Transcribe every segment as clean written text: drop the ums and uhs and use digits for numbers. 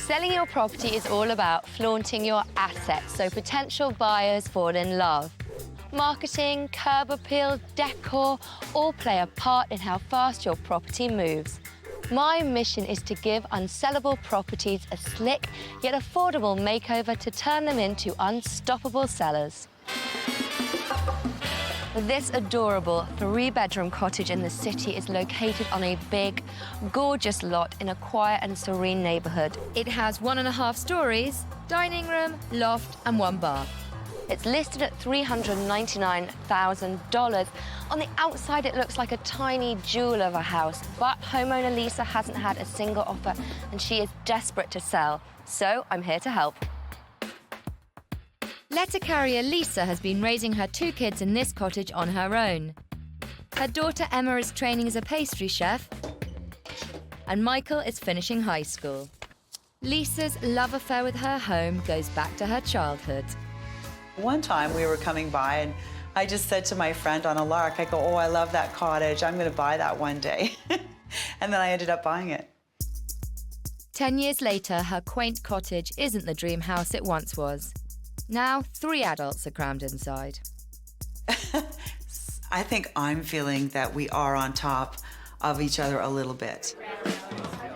Selling your property is all about flaunting your assets so potential buyers fall in love. Marketing, curb appeal, decor all play a part in how fast your property moves. My mission is to give unsellable properties a slick yet affordable makeover to turn them into unstoppable sellers. This adorable 3-bedroom cottage in the city is located on a big, gorgeous lot in a quiet and serene neighbourhood. It has 1.5 stories, dining room, loft and 1 bath. It's listed at $399,000. On the outside, it looks like a tiny jewel of a house, but homeowner Lisa hasn't had a single offer and she is desperate to sell. So I'm here to help. Letter carrier Lisa has been raising her 2 kids in this cottage on her own. Her daughter Emma is training as a pastry chef, and Michael is finishing high school. Lisa's love affair with her home goes back to her childhood. One time we were coming by and I just said to my friend on a lark, I go, oh, I love that cottage. I'm going to buy that one day. And then I ended up buying it. 10 years later, her quaint cottage isn't the dream house it once was. Now, 3 adults are crammed inside. I think I'm feeling that we are on top of each other a little bit.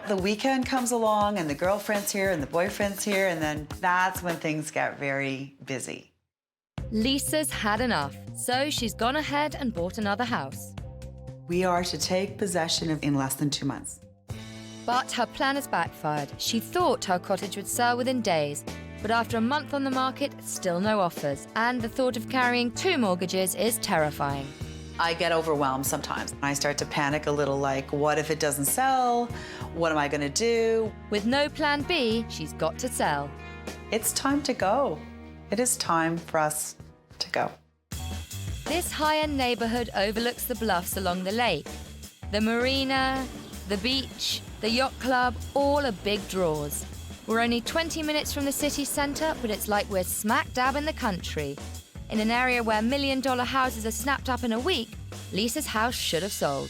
The weekend comes along and the girlfriend's here and the boyfriend's here, and then that's when things get very busy. Lisa's had enough, so she's gone ahead and bought another house. We are to take possession in less than 2 months. But her plan has backfired. She thought her cottage would sell within days, but after a month on the market, still no offers, and the thought of carrying 2 mortgages is terrifying. I get overwhelmed sometimes. I start to panic a little, like, what if it doesn't sell? What am I going to do? With no plan B, she's got to sell. It's time to go. It is time for us to go. This high-end neighbourhood overlooks the bluffs along the lake. The marina, the beach, the yacht club, all are big draws. We're only 20 minutes from the city centre, but it's like we're smack dab in the country. In an area where million-dollar houses are snapped up in a week, Lisa's house should have sold.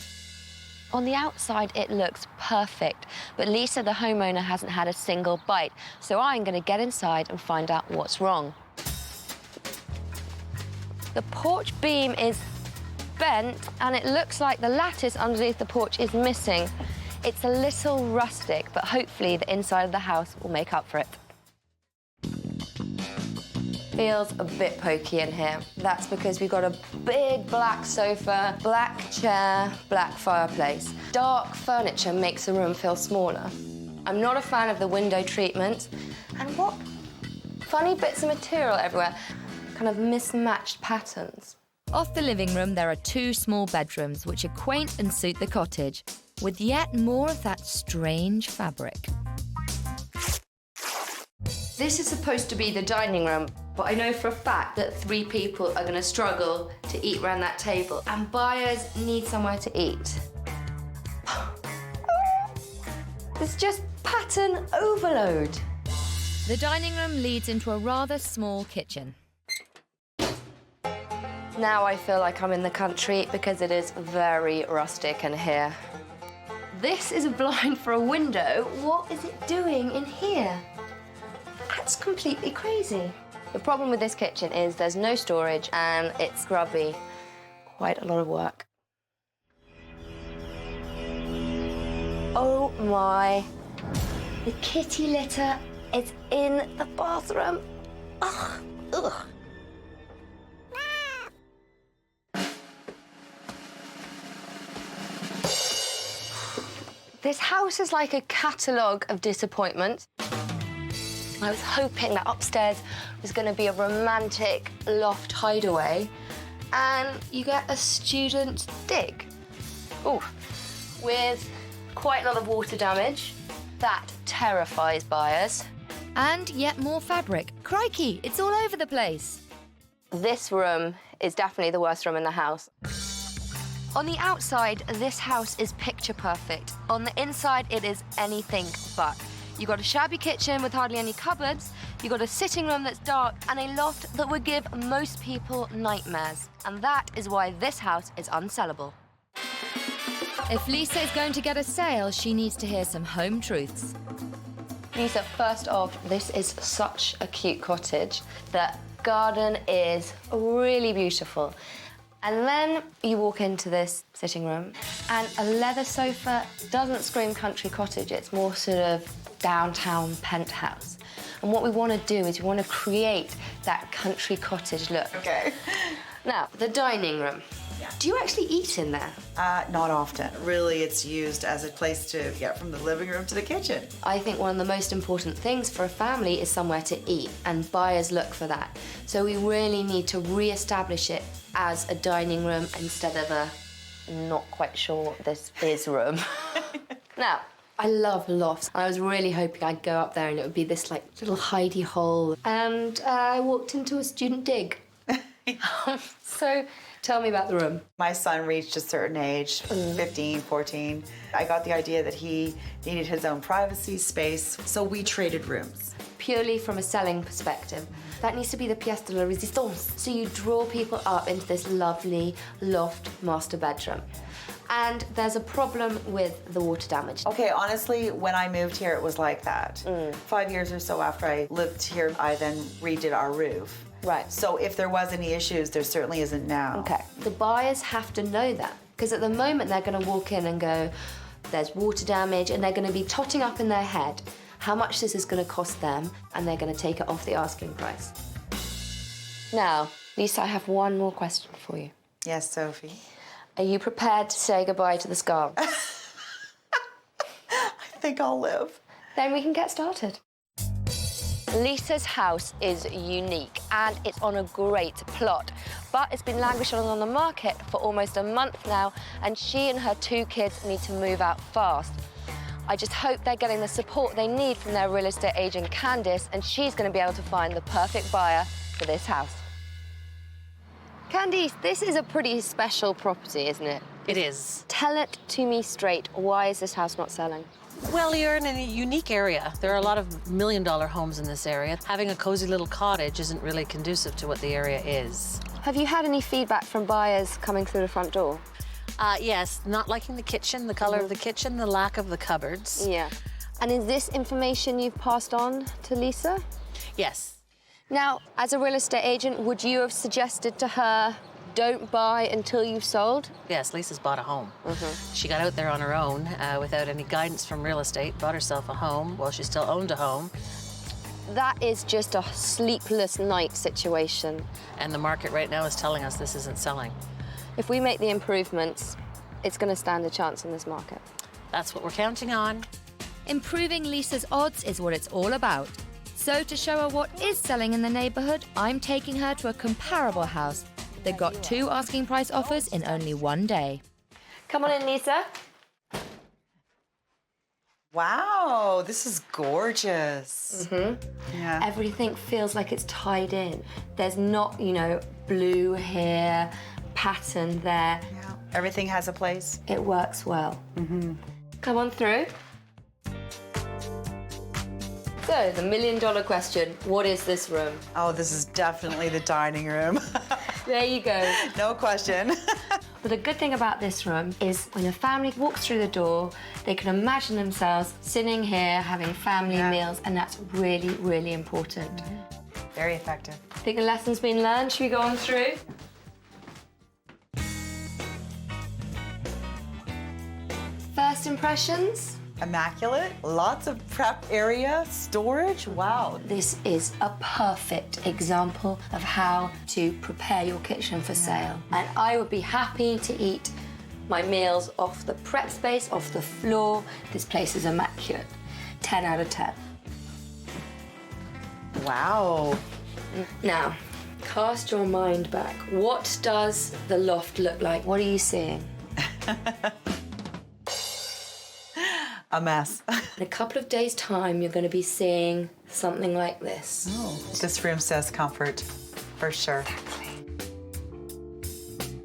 On the outside, it looks perfect, but Lisa, the homeowner, hasn't had a single bite, so I'm going to get inside and find out what's wrong. The porch beam is bent, and it looks like the lattice underneath the porch is missing. It's a little rustic, but hopefully the inside of the house will make up for it. Feels a bit pokey in here. That's because we've got a big black sofa, black chair, black fireplace. Dark furniture makes the room feel smaller. I'm not a fan of the window treatment. And what funny bits of material everywhere. Kind of mismatched patterns. Off the living room, there are 2 small bedrooms, which are quaint and suit the cottage, with yet more of that strange fabric. This is supposed to be the dining room, but I know for a fact that 3 people are going to struggle to eat around that table, and buyers need somewhere to eat. It's just pattern overload. The dining room leads into a rather small kitchen. Now I feel like I'm in the country because it is very rustic in here. This is a blind for a window. What is it doing in here? That's completely crazy. The problem with this kitchen is there's no storage and it's grubby. Quite a lot of work. Oh my. The kitty litter is in the bathroom. Ugh. Ugh. This house is like a catalogue of disappointment. I was hoping that upstairs was going to be a romantic loft hideaway, and you get a student dig. Ooh, with quite a lot of water damage. That terrifies buyers. And yet more fabric. Crikey, it's all over the place. This room is definitely the worst room in the house. On the outside, this house is picture perfect. On the inside, it is anything but. You've got a shabby kitchen with hardly any cupboards, you've got a sitting room that's dark, and a loft that would give most people nightmares. And that is why this house is unsellable. If Lisa is going to get a sale, she needs to hear some home truths. Lisa, first off, this is such a cute cottage. The garden is really beautiful. And then you walk into this sitting room, and a leather sofa doesn't scream country cottage, it's more sort of downtown penthouse. And what we want to do is we want to create that country cottage look. Okay. Now, the dining room. Yeah. Do you actually eat in there? Not often. Really, it's used as a place to get from the living room to the kitchen. I think one of the most important things for a family is somewhere to eat, and buyers look for that. So we really need to re-establish it as a dining room instead of a not quite sure what this is room. Now, I love lofts. I was really hoping I'd go up there and it would be this like little hidey hole. And I walked into a student dig. So tell me about the room. My son reached a certain age, 15, 14. I got the idea that he needed his own privacy space, so we traded rooms. Purely from a selling perspective, that needs to be the pièce de la résistance. So you draw people up into this lovely loft master bedroom. And there's a problem with the water damage. Okay, honestly, when I moved here, it was like that. 5 years or so after I lived here, I then redid our roof. Right. So if there was any issues, there certainly isn't now. Okay. The buyers have to know that, because at the moment they're going to walk in and go, there's water damage, and they're going to be totting up in their head how much this is going to cost them, and they're going to take it off the asking price. Now, Lisa, I have one more question for you. Yes, Sophie. Are you prepared to say goodbye to the scarves? I think I'll live. Then we can get started. Lisa's house is unique and it's on a great plot, but it's been languishing on the market for almost a month now, and she and her 2 kids need to move out fast. I just hope they're getting the support they need from their real estate agent, Candice, and she's going to be able to find the perfect buyer for this house. Candice, this is a pretty special property, isn't it? It is. Tell it to me straight. Why is this house not selling? Well, you're in a unique area. There are a lot of million-dollar homes in this area. Having a cozy little cottage isn't really conducive to what the area is. Have you had any feedback from buyers coming through the front door? Yes, not liking the kitchen, the color of the kitchen, the lack of the cupboards. Yeah. And is this information you've passed on to Lisa? Yes. Now, as a real estate agent, would you have suggested to her, don't buy until you've sold? Yes, Lisa's bought a home. She got out there on her own without any guidance from real estate, bought herself a home while she still owned a home. That is just a sleepless night situation. And the market right now is telling us this isn't selling. If we make the improvements, it's going to stand a chance in this market. That's what we're counting on. Improving Lisa's odds is what it's all about. So to show her what is selling in the neighbourhood, I'm taking her to a comparable house. They got 2 asking price offers in only 1 day. Come on in, Lisa. Wow, this is gorgeous. Yeah. Everything feels like it's tied in. There's not, you know, blue here, pattern there. Yeah. Everything has a place. It works well. Come on through. So, the million-dollar question, what is this room? Oh, this is definitely the dining room. There you go. No question. But the good thing about this room is when a family walks through the door, they can imagine themselves sitting here having family meals, and that's really, really important. Very effective. Think the lesson's been learned? Should we go on through? First impressions? Immaculate, lots of prep area, storage, wow. This is a perfect example of how to prepare your kitchen for sale. And I would be happy to eat my meals off the prep space, off the floor. This place is immaculate. 10 out of 10. Wow. Now, cast your mind back. What does the loft look like? What are you seeing? A mess. In a couple of days' time, you're going to be seeing something like this. Oh, this room says comfort, for sure.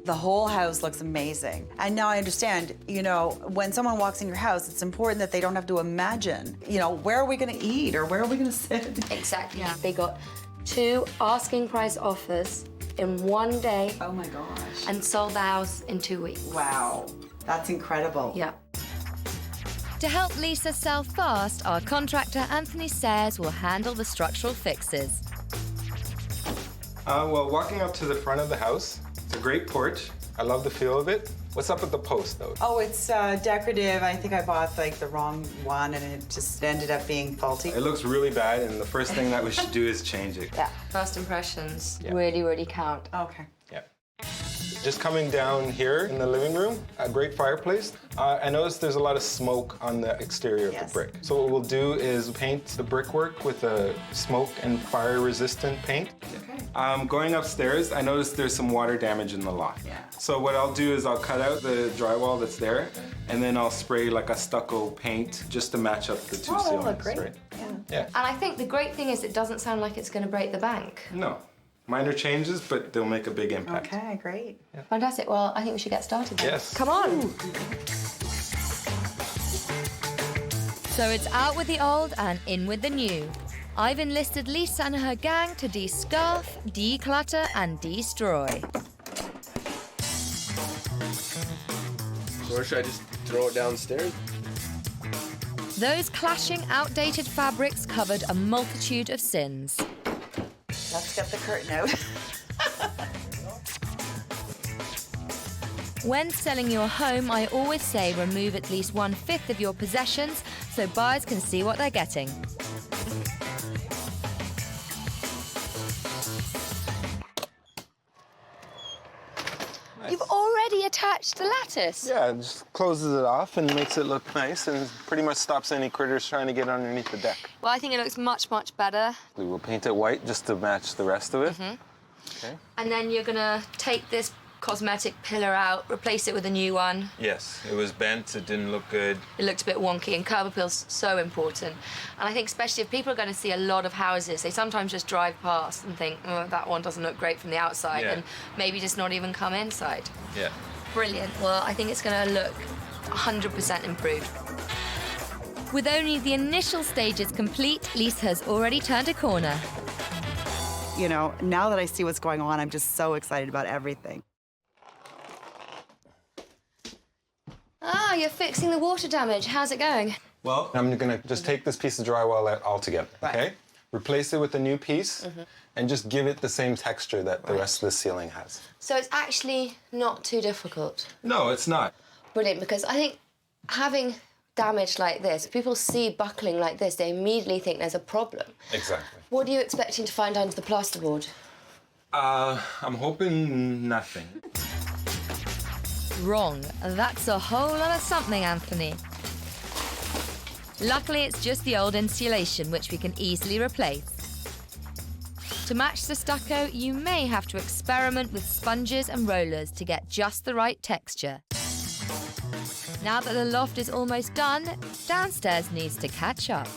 The whole house looks amazing. And now I understand, you know, when someone walks in your house, it's important that they don't have to imagine, you know, where are we going to eat or where are we going to sit? Exactly. Yeah. They got 2 asking price offers in 1 day. Oh my gosh. And sold the house in 2 weeks. Wow, that's incredible. Yeah. To help Lisa sell fast, our contractor Anthony Sayers will handle the structural fixes. Well, walking up to the front of the house, it's a great porch. I love the feel of it. What's up with the post, though? Oh, it's decorative. I think I bought like the wrong one and it just ended up being faulty. It looks really bad, and the first thing that we should do is change it. Yeah, first impressions Yeah. really count. Okay. Yeah. Just coming down here in the living room, a great fireplace. I noticed there's a lot of smoke on the exterior of Yes. the brick. So what we'll do is paint the brickwork with a smoke and fire-resistant paint. Okay. Going upstairs, I noticed there's some water damage in the loft. Yeah. So what I'll do is I'll cut out the drywall that's there, and then I'll spray like a stucco paint just to match up the two Oh, ceilings. that'll look great. Right? Yeah. Yeah. And I think the great thing is it doesn't sound like it's going to break the bank. No. Minor changes, but they'll make a big impact. Okay, great. Fantastic. Well, I think we should get started then. Yes. Come on. So it's out with the old and in with the new. I've enlisted Lisa and her gang to de-scarf, declutter and destroy. Or should I just throw it downstairs? Those clashing, outdated fabrics covered a multitude of sins. Let's get the curtain out. When selling your home, I always say remove at least 1/5 of your possessions so buyers can see what they're getting. You've already attached the lattice. Yeah, it just closes it off and makes it look nice and pretty much stops any critters trying to get underneath the deck. Well, I think it looks much better. We will paint it white just to match the rest of it. Okay. And then you're going to take this cosmetic pillar out, replace it with a new one. Yes, it was bent, it didn't look good. It looked a bit wonky, and curb appeal's so important. And I think especially if people are going to see a lot of houses, they sometimes just drive past and think, oh, that one doesn't look great from the outside, Yeah. and maybe just not even come inside. Yeah. Brilliant. Well, I think it's going to look 100% improved. With only the initial stages complete, Lisa has already turned a corner. You know, now that I see what's going on, I'm just so excited about everything. Ah, you're fixing the water damage. How's it going? Well, I'm gonna just take this piece of drywall out altogether, Right. okay? Replace it with a new piece and just give it the same texture that the rest of the ceiling has. So it's actually not too difficult. No, it's not. Brilliant, because I think having damage like this, if people see buckling like this, they immediately think there's a problem. Exactly. What are you expecting to find under the plasterboard? I'm hoping nothing. Wrong. That's a whole lot of something, Anthony. Luckily, it's just the old insulation, which we can easily replace. To match the stucco, you may have to experiment with sponges and rollers to get just the right texture. Now that the loft is almost done, downstairs needs to catch up.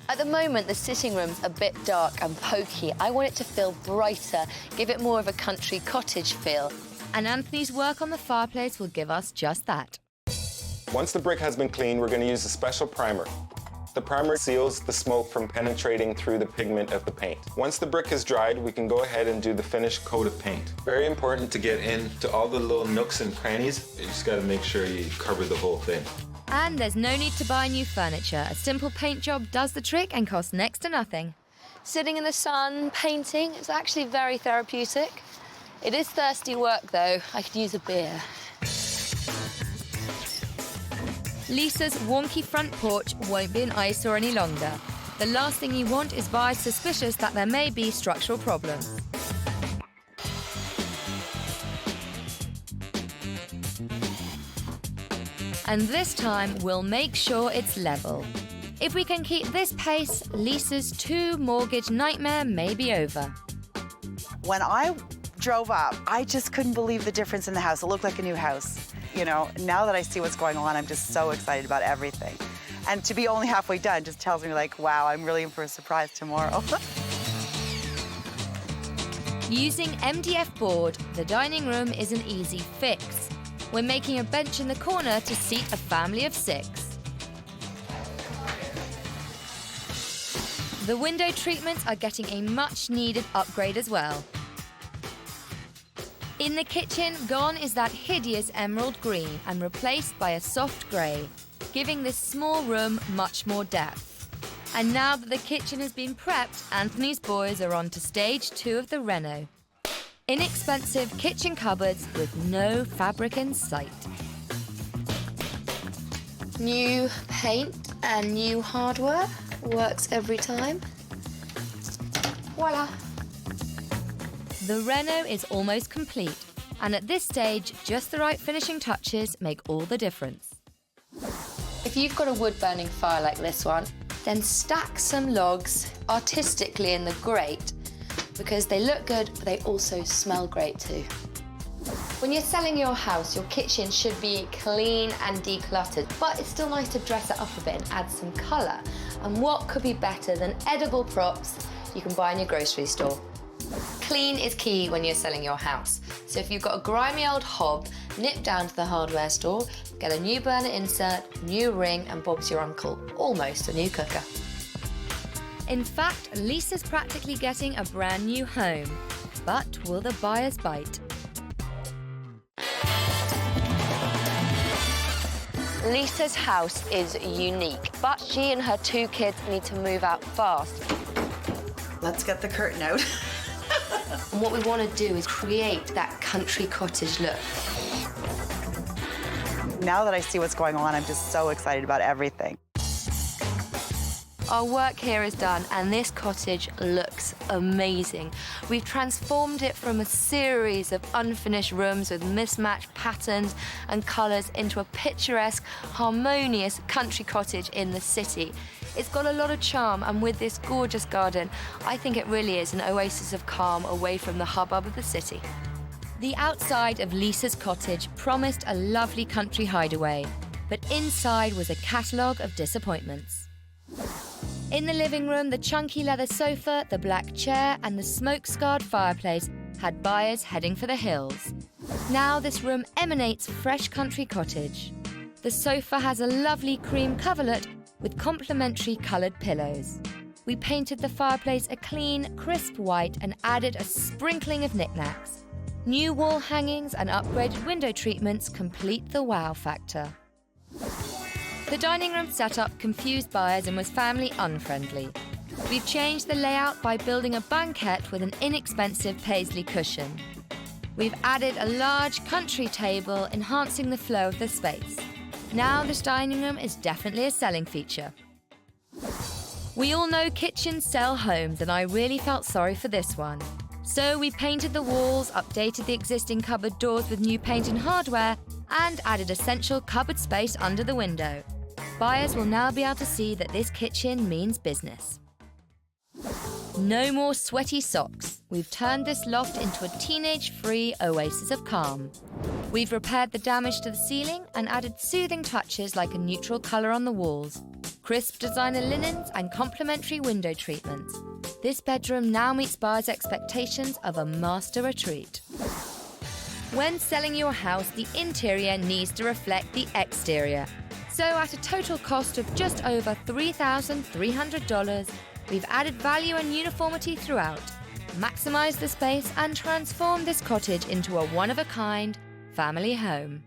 At the moment, the sitting room's a bit dark and pokey. I want it to feel brighter, give it more of a country cottage feel. And Anthony's work on the fireplace will give us just that. Once the brick has been cleaned, we're gonna use a special primer. The primer seals the smoke from penetrating through the pigment of the paint. Once the brick is dried, we can go ahead and do the finished coat of paint. Very important to get into all the little nooks and crannies. You just gotta make sure you cover the whole thing. And there's no need to buy new furniture. A simple paint job does the trick and costs next to nothing. Sitting in the sun, painting, it's actually very therapeutic. It is thirsty work, though. I could use a beer. Lisa's wonky front porch won't be an eyesore any longer. The last thing you want is buyers suspicious that there may be structural problems. And this time, we'll make sure it's level. If we can keep this pace, Lisa's 2 mortgage nightmare may be over. When I drove up, I just couldn't believe the difference in the house. It looked like a new house. You know, now that I see what's going on, I'm just so excited about everything. And to be only halfway done just tells me, like, wow, I'm really in for a surprise tomorrow. Using MDF board, the dining room is an easy fix. We're making a bench in the corner to seat a family of 6. The window treatments are getting a much-needed upgrade as well. In the kitchen, gone is that hideous emerald green and replaced by a soft grey. giving this small room much more depth. And now that the kitchen has been prepped, Anthony's boys are on to stage 2 of the reno. Inexpensive kitchen cupboards with no fabric in sight. New paint and new hardware. Works every time. Voila. The reno is almost complete, and at this stage, just the right finishing touches make all the difference. If you've got a wood-burning fire like this one, then stack some logs artistically in the grate because they look good, but they also smell great too. When you're selling your house, your kitchen should be clean and decluttered, but it's still nice to dress it up a bit and add some colour. And what could be better than edible props you can buy in your grocery store? Clean is key when you're selling your house. So if you've got a grimy old hob, nip down to the hardware store, get a new burner insert, new ring, and Bob's your uncle. Almost a new cooker. In fact, Lisa's practically getting a brand new home. But will the buyers bite? Lisa's house is unique, but she and her 2 kids need to move out fast. Let's get the curtain out. And what we want to do is create that country cottage look. Now that I see what's going on, I'm just so excited about everything. Our work here is done, and this cottage looks amazing. We've transformed it from a series of unfinished rooms with mismatched patterns and colours into a picturesque, harmonious country cottage in the city. It's got a lot of charm, and with this gorgeous garden, I think it really is an oasis of calm away from the hubbub of the city. The outside of Lisa's cottage promised a lovely country hideaway, but inside was a catalogue of disappointments. In the living room, the chunky leather sofa, the black chair, and the smoke-scarred fireplace had buyers heading for the hills. Now this room emanates fresh country cottage. The sofa has a lovely cream coverlet with complementary coloured pillows. We painted the fireplace a clean, crisp white and added a sprinkling of knickknacks. New wall hangings and upgraded window treatments complete the wow factor. The dining room setup confused buyers and was family unfriendly. We've changed the layout by building a banquette with an inexpensive paisley cushion. We've added a large country table, enhancing the flow of the space. Now this dining room is definitely a selling feature. We all know kitchens sell homes, and I really felt sorry for this one. So we painted the walls, updated the existing cupboard doors with new paint and hardware, and added essential cupboard space under the window. Buyers will now be able to see that this kitchen means business. No more sweaty socks. We've turned this loft into a teenage-free oasis of calm. We've repaired the damage to the ceiling and added soothing touches like a neutral colour on the walls, crisp designer linens and complementary window treatments. This bedroom now meets buyers' expectations of a master retreat. When selling your house, the interior needs to reflect the exterior. So at a total cost of just over $3,300, we've added value and uniformity throughout, maximised the space and transformed this cottage into a one-of-a-kind family home.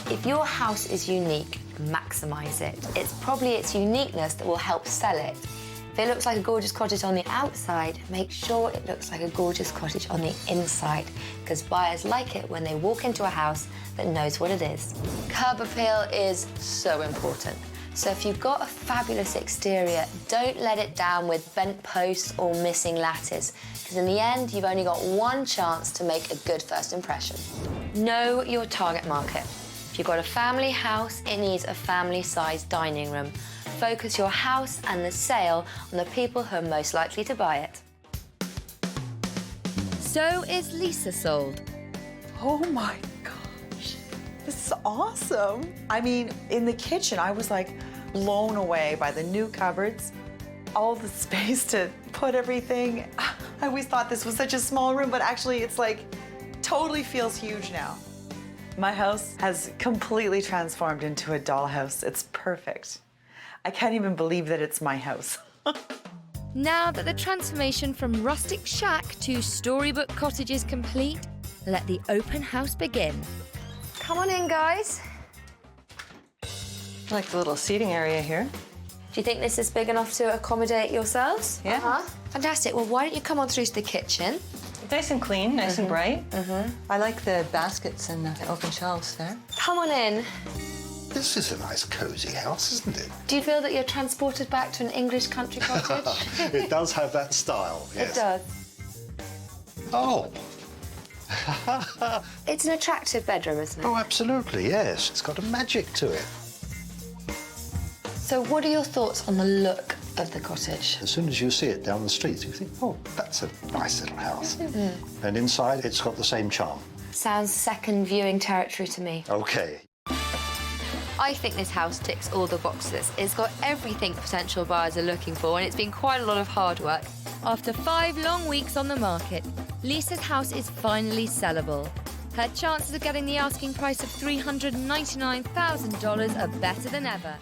If your house is unique, maximise it. It's probably its uniqueness that will help sell it. If it looks like a gorgeous cottage on the outside, make sure it looks like a gorgeous cottage on the inside, because buyers like it when they walk into a house that knows what it is. Curb appeal is so important. So if you've got a fabulous exterior, don't let it down with bent posts or missing lattice, because in the end, you've only got one chance to make a good first impression. Know your target market. If you've got a family house, it needs a family-sized dining room. Focus your house and the sale on the people who are most likely to buy it. So is Lisa sold? Oh my gosh, this is awesome. I mean, in the kitchen, I was like blown away by the new cupboards, all the space to put everything. I always thought this was such a small room, but actually it's like totally feels huge now. My house has completely transformed into a dollhouse. It's perfect. I can't even believe that it's my house. Now that the transformation from rustic shack to storybook cottage is complete, let the open house begin. Come on in, guys. I like the little seating area here. Do you think this is big enough to accommodate yourselves? Yeah. Fantastic. Well, why don't you come on through to the kitchen? Nice and clean, nice and bright. I like the baskets and the open shelves there. Come on in. This is a nice, cosy house, isn't it? Do you feel that you're transported back to an English country cottage? It does have that style, yes. It does. Oh. It's an attractive bedroom, isn't it? Oh, absolutely, yes. It's got a magic to it. So what are your thoughts on the look of the cottage? As soon as you see it down the street, you think, oh, that's a nice little house. And inside, it's got the same charm. Sounds second viewing territory to me. OK. I think this house ticks all the boxes. It's got everything potential buyers are looking for, and it's been quite a lot of hard work. After 5 long weeks on the market, Lisa's house is finally sellable. Her chances of getting the asking price of $399,000 are better than ever.